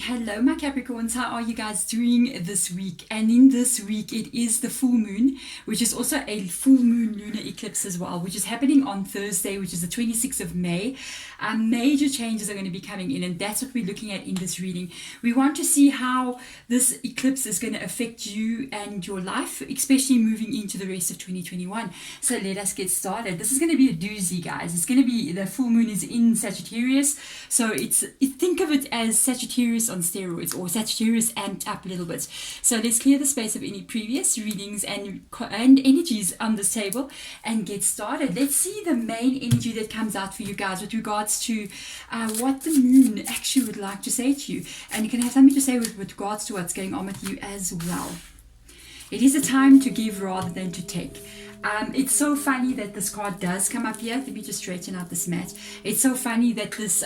Hello my Capricorns, how are you guys doing this week? And in this week it is the full moon, which is also a full moon lunar eclipse as well, which is happening on Thursday, which is the 26th of May. Major changes are going to be coming in, and that's what we're looking at in this reading. We want to see how this eclipse is going to affect you and your life, especially moving into the rest of 2021. So let us get started. This is going to be a doozy, guys. It's going to be, the full moon is in Sagittarius, so think of it as Sagittarius on steroids, or Sagittarius amped up a little bit. So let's clear the space of any previous readings and energies on this table and get started. Let's see the main energy that comes out for you guys with regards to what the moon actually would like to say to you. And you can have something to say with regards to what's going on with you as well. It is a time to give rather than to take. It's so funny that this card does come up here. Let me just straighten out this mat. It's so funny that this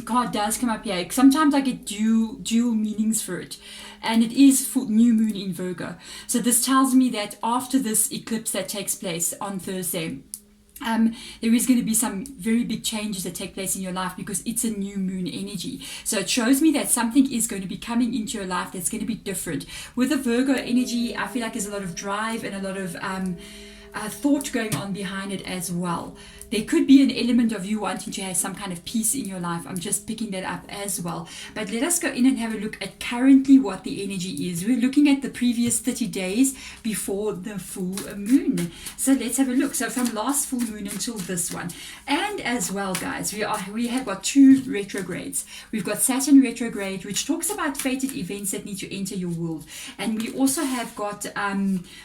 card does come up here. Sometimes I get dual meanings for it. And it is for new moon in Virgo. So this tells me that after this eclipse that takes place on Thursday, there is going to be some very big changes that take place in your life because it's a new moon energy. So it shows me that something is going to be coming into your life that's going to be different. With the Virgo energy, I feel like there's a lot of drive and a lot of thought going on behind it as well. There could be an element of you wanting to have some kind of peace in your life. I'm just picking that up as well. But let us go in and have a look at currently what the energy is. We're looking at the previous 30 days before the full moon. So let's have a look. So from last full moon until this one. And as well, guys, we have got two retrogrades. We've got Saturn retrograde, which talks about fated events that need to enter your world. And we also have got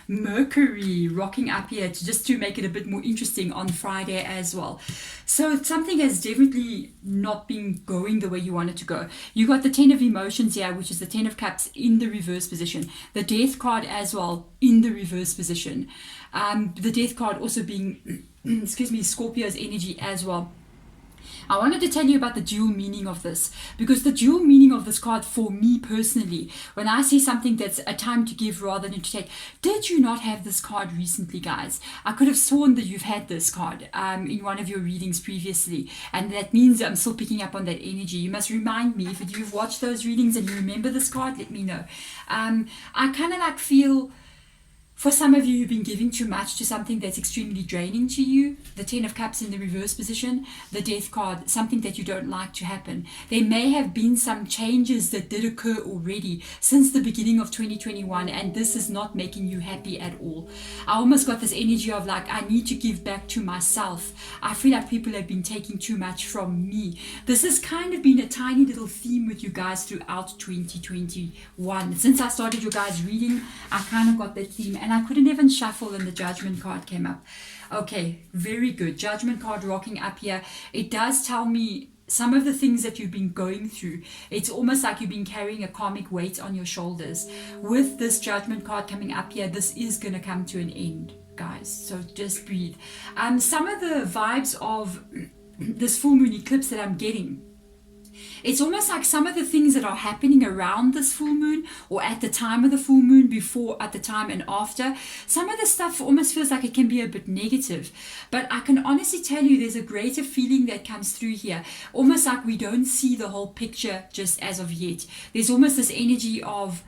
Mercury rocking up here just to make it a bit more interesting on Friday as well. So something has definitely not been going the way you want it to go. You got the 10 of emotions here, which is the 10 of cups in the reverse position. The death card as well in the reverse position. The death card also being, excuse me, Scorpio's energy as well. I wanted to tell you about the dual meaning of this, because the dual meaning of this card for me personally, when I see something that's a time to give rather than to take, did you not have this card recently, guys? I could have sworn that you've had this card in one of your readings previously, and that means I'm still picking up on that energy. You must remind me, if you've watched those readings and you remember this card, let me know. I kind of like feel, for some of you, you've been giving too much to something that's extremely draining to you. The 10 of cups in the reverse position, the death card, something that you don't like to happen. There may have been some changes that did occur already since the beginning of 2021, and this is not making you happy at all. I almost got this energy of like, I need to give back to myself. I feel like people have been taking too much from me. This has kind of been a tiny little theme with you guys throughout 2021. Since I started your guys' reading, I kind of got that theme. And I couldn't even shuffle and the judgment card came up. Okay, very good. Judgment card rocking up here. It does tell me some of the things that you've been going through. It's almost like you've been carrying a karmic weight on your shoulders. With this judgment card coming up here, this is going to come to an end, guys. So just breathe. Some of the vibes of this full moon eclipse that I'm getting, it's almost like some of the things that are happening around this full moon, or at the time of the full moon, before, at the time and after, some of the stuff almost feels like it can be a bit negative. But I can honestly tell you there's a greater feeling that comes through here. Almost like we don't see the whole picture just as of yet. There's almost this energy of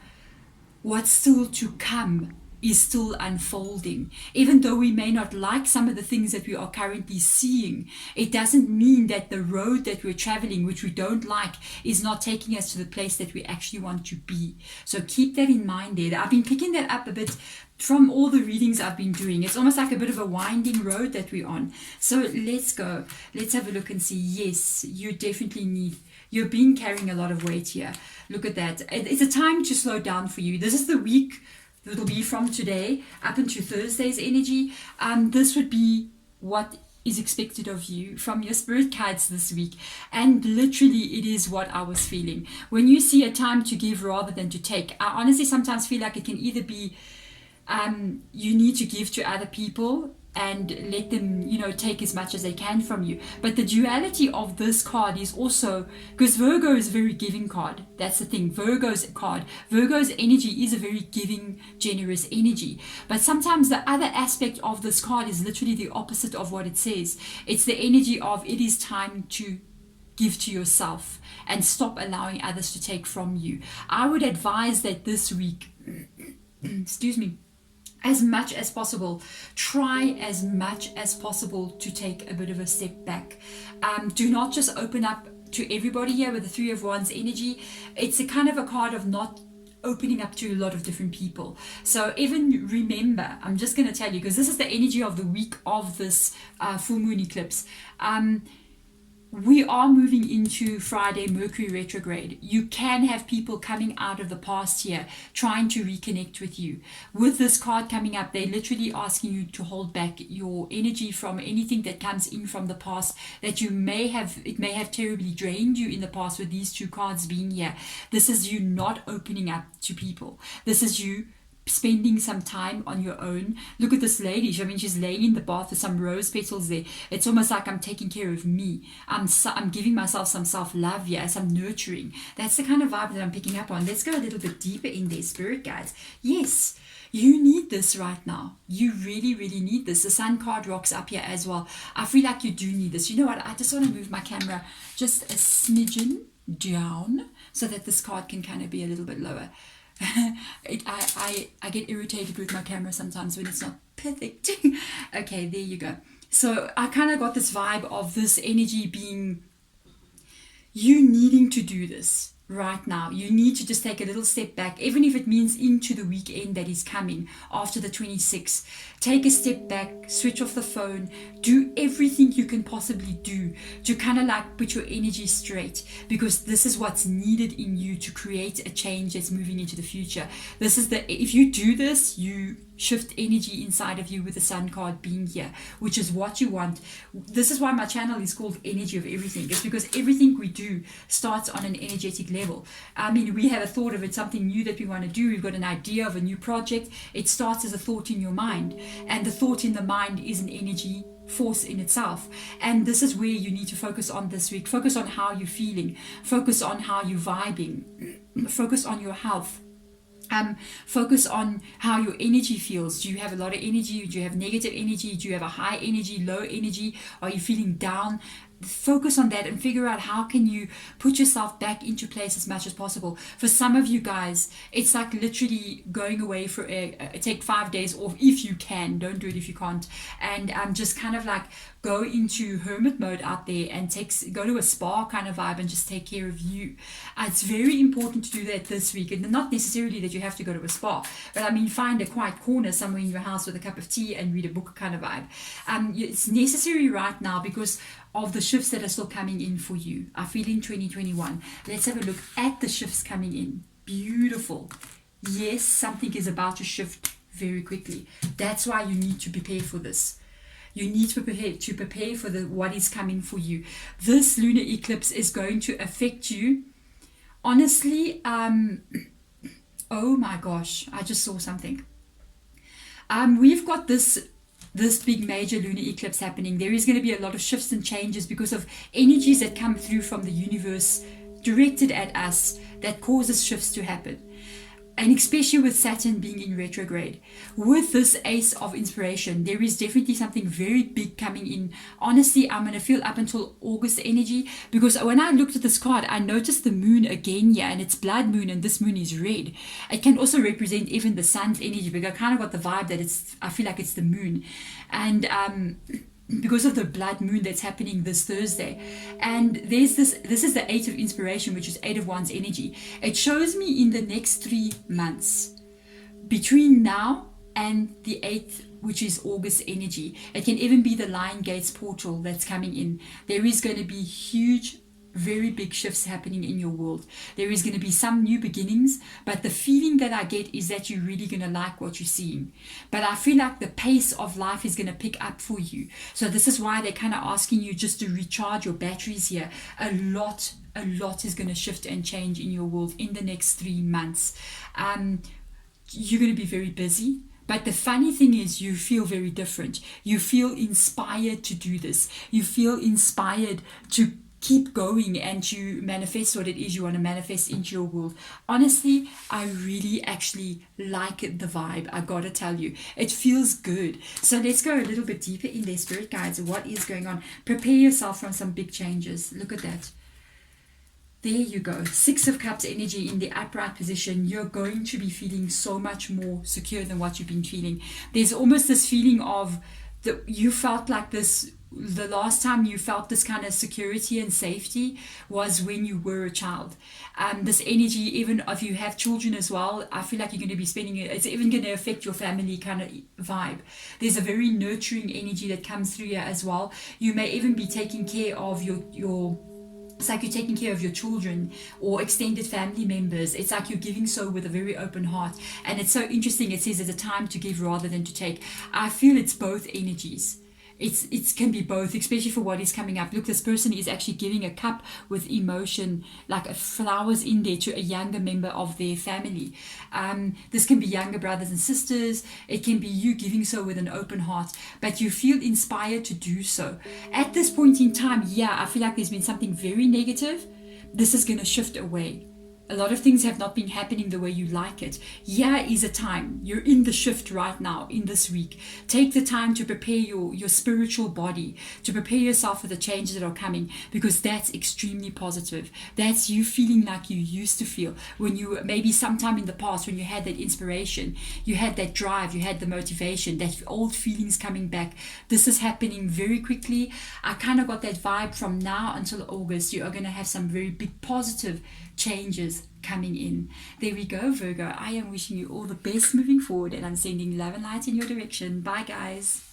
what's still to come is still unfolding. Even though we may not like some of the things that we are currently seeing, it doesn't mean that the road that we're traveling, which we don't like, is not taking us to the place that we actually want to be. So keep that in mind there. I've been picking that up a bit from all the readings I've been doing. It's almost like a bit of a winding road that we're on. So let's go. Let's have a look and see. Yes, you definitely need, you've been carrying a lot of weight here. Look at that. It's a time to slow down for you. This is the week. It'll be from today up into Thursday's energy. This would be what is expected of you from your spirit guides this week. And literally, it is what I was feeling. When you see a time to give rather than to take, I honestly sometimes feel like it can either be you need to give to other people and let them, take as much as they can from you. But the duality of this card is also, because Virgo is a very giving card. That's the thing. Virgo's energy is a very giving, generous energy. But sometimes the other aspect of this card is literally the opposite of what it says. It's the energy of it is time to give to yourself and stop allowing others to take from you. I would advise that this week, excuse me, as much as possible, try as much as possible to take a bit of a step back. Do not just open up to everybody here with the Three of Wands energy. It's a kind of a card of not opening up to a lot of different people. So even remember, I'm just going to tell you, because this is the energy of the week of this full moon eclipse. We are moving into Friday Mercury retrograde. You can have people coming out of the past here trying to reconnect with you. With this card coming up, they're literally asking you to hold back your energy from anything that comes in from the past that you may have, it may have terribly drained you in the past with these two cards being here. This is you not opening up to people. This is you spending some time on your own. Look at this lady. I mean, she's laying in the bath with some rose petals there. It's almost like I'm taking care of me. I'm giving myself some self-love here, some nurturing. That's the kind of vibe that I'm picking up on. Let's go a little bit deeper in there, spirit guides. Yes, you need this right now. You really, really need this. The Sun card rocks up here as well. I feel like you do need this. You know what? I just want to move my camera just a smidgen down so that this card can kind of be a little bit lower. I get irritated with my camera sometimes when it's not perfect. Okay, there you go. So I kind of got this vibe of this energy being you needing to do this right now. You need to just take a little step back, even if it means into the weekend that is coming after the 26th. Take a step back, switch off the phone, do everything you can possibly do to kind of like put your energy straight, because this is what's needed in you to create a change that's moving into the future. This is if you do this, you shift energy inside of you with the Sun card being here, which is what you want. This is why my channel is called Energy of Everything. It's because everything we do starts on an energetic level. I mean, we have a thought of it, something new that we want to do. We've got an idea of a new project. It starts as a thought in your mind, and the thought in the mind is an energy force in itself. And this is where you need to focus on this week. Focus on how you're feeling. Focus on how you're vibing. Focus on your health. Focus on how your energy feels. Do you have a lot of energy? Do you have negative energy? Do you have a high energy, low energy? Are you feeling down? Focus on that and figure out how can you put yourself back into place as much as possible. For some of you guys, it's like literally going away for take 5 days off if you can. Don't do it if you can't. And just kind of like go into hermit mode out there and go to a spa kind of vibe and just take care of you. It's very important to do that this week, and not necessarily that you have to go to a spa, but I mean find a quiet corner somewhere in your house with a cup of tea and read a book kind of vibe. It's necessary right now because of the shifts that are still coming in for you. I feel in 2021. Let's have a look at the shifts coming in. Beautiful. Yes, something is about to shift very quickly. That's why you need to prepare for this. You need to prepare for what is coming for you. This lunar eclipse is going to affect you. Honestly, oh my gosh, I just saw something. We've got this big major lunar eclipse happening. There is going to be a lot of shifts and changes because of energies that come through from the universe directed at us that causes shifts to happen. And especially with Saturn being in retrograde. With this Ace of Inspiration, there is definitely something very big coming in. Honestly, I'm going to feel up until August energy, because when I looked at this card, I noticed the moon again here, and it's blood moon, and this moon is red. It can also represent even the sun's energy, because I kind of got the vibe that I feel like it's the moon. And because of the blood moon that's happening this Thursday. And there's this is the 8 of Inspiration, which is 8 of Wands energy. It shows me in the next 3 months, between now and the 8th, which is August energy. It can even be the Lion Gates portal that's coming in. There is going to be huge, very big shifts happening in your world. There is going to be some new beginnings, but the feeling that I get is that you're really going to like what you're seeing. But I feel like the pace of life is going to pick up for you. So this is why they're kind of asking you just to recharge your batteries here. A lot is going to shift and change in your world in the next 3 months. You're going to be very busy. But the funny thing is, you feel very different. You feel inspired to do this. You feel inspired to keep going and to manifest what it is you want to manifest into your world. Honestly, I really actually like the vibe. I gotta tell you, it feels good. So let's go a little bit deeper in there, spirit guides. What is going on? Prepare yourself for some big changes. Look at that. There you go. 6 of Cups energy in the upright position. You're going to be feeling so much more secure than what you've been feeling. There's almost this feeling of you felt like this. The last time you felt this kind of security and safety was when you were a child. This energy, even if you have children as well, I feel like you're going to be spending it. It's even going to affect your family kind of vibe. There's a very nurturing energy that comes through here as well. You may even be taking care of your it's like you're taking care of your children or extended family members. It's like you're giving so with a very open heart. And it's so interesting. It says it's a time to give rather than to take. I feel it's both energies. It can be both, especially for what is coming up. Look, this person is actually giving a cup with emotion, like flowers in there, to a younger member of their family. This can be younger brothers and sisters. It can be you giving so with an open heart, but you feel inspired to do so. At this point in time, yeah, I feel like there's been something very negative. This is going to shift away. A lot of things have not been happening the way you like it. Here is a time. You're in the shift right now, in this week. Take the time to prepare your spiritual body, to prepare yourself for the changes that are coming, because that's extremely positive. That's you feeling like you used to feel when you, maybe sometime in the past, when you had that inspiration, you had that drive, you had the motivation, that old feelings coming back. This is happening very quickly. I kind of got that vibe from now until August. You are going to have some very big positive changes coming in. There we go, Virgo. I am wishing you all the best moving forward, and I'm sending love and light in your direction. Bye, guys.